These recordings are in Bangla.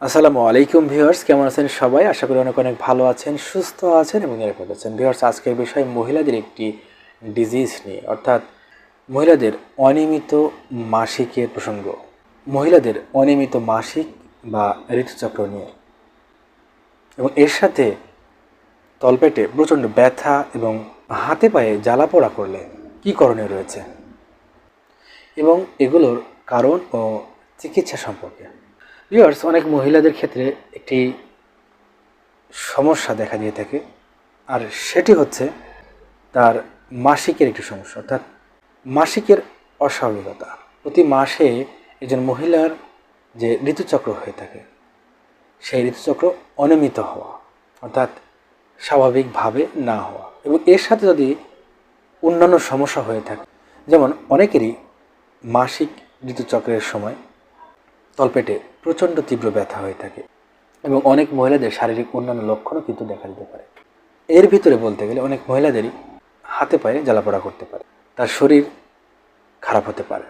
আসসালামু আলাইকুম ভিউয়ার্স, কেমন আছেন সবাই? আশা করি অনেক অনেক ভালো আছেন, সুস্থ আছেন এবং নিরাপদ আছেন। ভিউয়ার্স, আজকের বিষয় মহিলাদের একটি ডিজিজ নিয়ে, অর্থাৎ মহিলাদের অনিয়মিত মাসিকের প্রসঙ্গ। মহিলাদের অনিয়মিত মাসিক বা ঋতুচক্র নিয়ে, এবং এর সাথে তলপেটে প্রচণ্ড ব্যথা এবং হাতে পায়ে জ্বালাপোড়া করলে কী করণীয় রয়েছে এবং এগুলোর কারণ ও চিকিৎসা সম্পর্কে। ভিউয়ার্স, অনেক মহিলাদের ক্ষেত্রে একটি সমস্যা দেখা দিয়ে থাকে, আর সেটি হচ্ছে তার মাসিকের একটি সমস্যা, অর্থাৎ মাসিকের অস্বাভাবিকতা। প্রতি মাসে একজন মহিলার যে ঋতুচক্র হয়ে থাকে, সেই ঋতুচক্র অনিয়মিত হওয়া, অর্থাৎ স্বাভাবিকভাবে না হওয়া, এবং এর সাথে যদি অন্যান্য সমস্যা হয়ে থাকে, যেমন অনেকেরই মাসিক ঋতুচক্রের সময় তলপেটে প্রচণ্ড তীব্র ব্যথা হয়ে থাকে, এবং অনেক মহিলাদের শারীরিক অন্যান্য লক্ষণও কিন্তু দেখা দিতে পারে। এর ভিতরে বলতে গেলে অনেক মহিলাদেরই হাতে পায়ে জ্বালাপোড়া করতে পারে, তার শরীর খারাপ হতে পারে।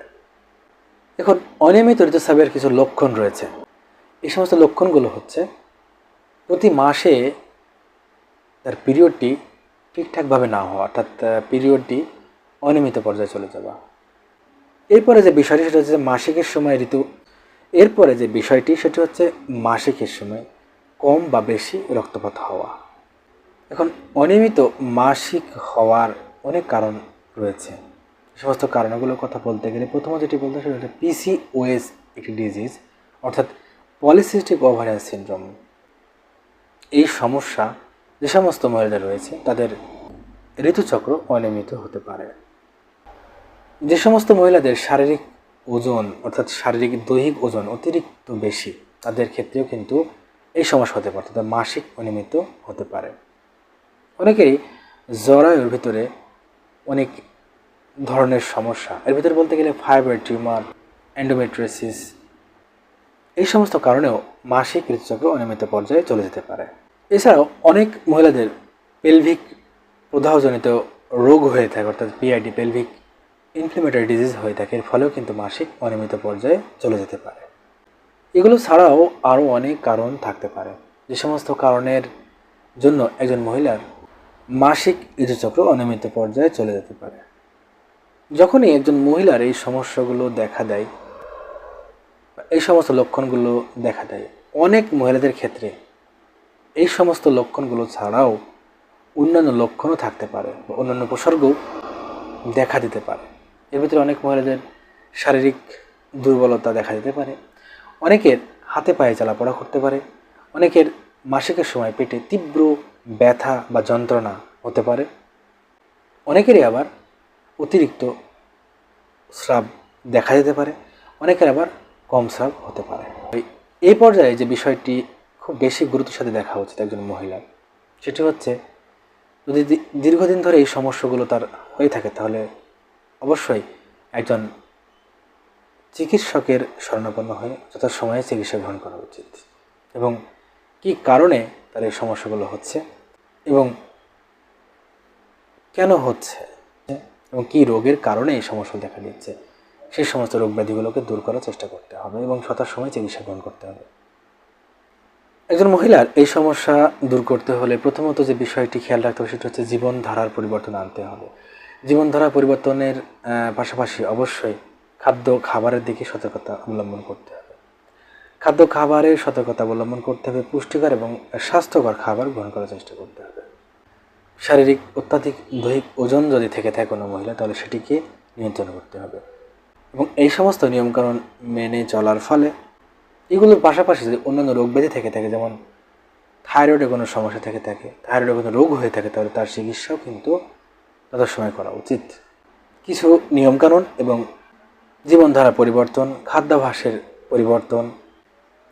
এখন অনিয়মিত ঋতুস্রাবের কিছু লক্ষণ রয়েছে। এই সমস্ত লক্ষণগুলো হচ্ছে প্রতি মাসে তার পিরিয়ডটি ঠিকঠাকভাবে না হওয়া, অর্থাৎ পিরিয়ডটি অনিয়মিত পর্যায়ে চলে যাওয়া। এরপরে যে বিষয়টি সেটা হচ্ছে মাসিকের সময় এরপরে যে বিষয়টি সেটি হচ্ছে মাসিকের সময় কম বা বেশি রক্তপাত হওয়া। এখন অনিয়মিত মাসিক হওয়ার অনেক কারণ রয়েছে। সমস্ত কারণগুলোর কথা বলতে গেলে প্রথমত যেটি বলতে সেটা হচ্ছে পিসিওএস একটি ডিজিজ, অর্থাৎ পলিসিস্টিক ওভারিয়ান সিনড্রোম। এই সমস্যা যে সমস্ত মহিলাদের রয়েছে তাদের ঋতুচক্র অনিয়মিত হতে পারে। যে সমস্ত মহিলাদের শারীরিক ওজন, অর্থাৎ শারীরিক দৈহিক ওজন অতিরিক্ত বেশি, তাদের ক্ষেত্রেও কিন্তু এই সমস্যা হতে পারে, তাদের মাসিক অনিয়মিত হতে পারে। অনেকেরই জরায়ুর ভিতরে অনেক ধরনের সমস্যা, এর ভিতরে বলতে গেলে ফাইব্রয়েড টিউমার, এন্ডোমেট্রিওসিস, এই সমস্ত কারণেও মাসিক ঋতুচক্র অনিয়মিত পর্যায়ে চলে যেতে পারে। এছাড়াও অনেক মহিলাদের পেলভিক প্রদাহজনিত রোগ হয়ে থাকে, অর্থাৎ পিআইডি, পেলভিক ইনফ্লেমেটরি ডিজিজ হয়ে থাকে, এর ফলেও কিন্তু মাসিক অনিয়মিত পর্যায়ে চলে যেতে পারে। এগুলো ছাড়াও আরও অনেক কারণ থাকতে পারে, যে সমস্ত কারণের জন্য একজন মহিলার মাসিক ঋতুচক্র অনিয়মিত পর্যায়ে চলে যেতে পারে। যখনই একজন মহিলার এই সমস্যাগুলো দেখা দেয়, এই সমস্ত লক্ষণগুলো দেখা দেয়, অনেক মহিলাদের ক্ষেত্রে এই সমস্ত লক্ষণগুলো ছাড়াও অন্যান্য লক্ষণও থাকতে পারে বা অন্যান্য উপসর্গও দেখা দিতে পারে। এর ভিতরে অনেক মহিলাদের শারীরিক দুর্বলতা দেখা দিতে পারে, অনেকের হাতে পায়ে জ্বালাপোড়া করতে পারে, অনেকের মাসিকের সময় পেটে তীব্র ব্যথা বা যন্ত্রণা হতে পারে, অনেকেরই আবার অতিরিক্ত স্রাব দেখা যেতে পারে, অনেকের আবার কম স্রাব হতে পারে। এই পর্যায়ে যে বিষয়টি খুব বেশি গুরুত্বের সাথে দেখা উচিত একজন মহিলার, সেটি হচ্ছে যদি দীর্ঘদিন ধরে এই সমস্যাগুলো তার হয়ে থাকে, তাহলে অবশ্যই একজন চিকিৎসকের শরণাপন্ন হয়ে যথাসময়ে চিকিৎসা গ্রহণ করা উচিত, এবং কী কারণে তার এই সমস্যাগুলো হচ্ছে এবং কেন হচ্ছে এবং কী রোগের কারণে এই সমস্যা দেখা দিচ্ছে, সেই সমস্ত রোগ ব্যাধিগুলোকে দূর করার চেষ্টা করতে হবে এবং যথাসময়ে চিকিৎসা গ্রহণ করতে হবে। একজন মহিলার এই সমস্যা দূর করতে হলে প্রথমত যে বিষয়টি খেয়াল রাখতে হবে সেটা হচ্ছে জীবনধারার পরিবর্তন আনতে হবে। জীবনধারা পরিবর্তনের পাশাপাশি অবশ্যই খাবারের দিকে সতর্কতা অবলম্বন করতে হবে। খাবারের সতর্কতা অবলম্বন করতে হবে, পুষ্টিকর এবং স্বাস্থ্যকর খাবার গ্রহণ করার চেষ্টা করতে হবে। শারীরিক অত্যাধিক দৈহিক ওজন যদি থেকে থাকে কোনো মহিলা, তাহলে সেটিকে নিয়ন্ত্রণ করতে হবে, এবং এই সমস্ত নিয়মকানুন মেনে চলার ফলে এগুলোর পাশাপাশি যদি অন্যান্য রোগ ব্যাধি থেকে থাকে, যেমন থাইরয়েডের কোনো সমস্যা থেকে থাকে, থাইরয়েডের কোনো রোগ হয়ে থাকে, তাহলে তার চিকিৎসাও কিন্তু যথাসময়ে করা উচিত। কিছু নিয়মকানুন এবং জীবনধারা পরিবর্তন, খাদ্যাভ্যাসের পরিবর্তন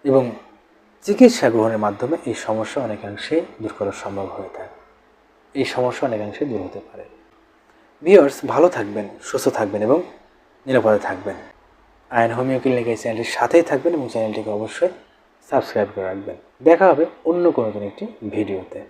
এবং চিকিৎসা গ্রহণের মাধ্যমে এই সমস্যা অনেকাংশে দূর করা সম্ভব হয়ে থাকে, এই সমস্যা অনেকাংশে দূর হতে পারে। ভিউয়ার্স, ভালো থাকবেন, সুস্থ থাকবেন এবং নিরাপদে থাকবেন। আয়ন হোমিও ক্লিনিক এই চ্যানেলটির সাথেই থাকবেন এবং চ্যানেলটিকে অবশ্যই সাবস্ক্রাইব করে রাখবেন। দেখা হবে অন্য কোনো একটি ভিডিওতে।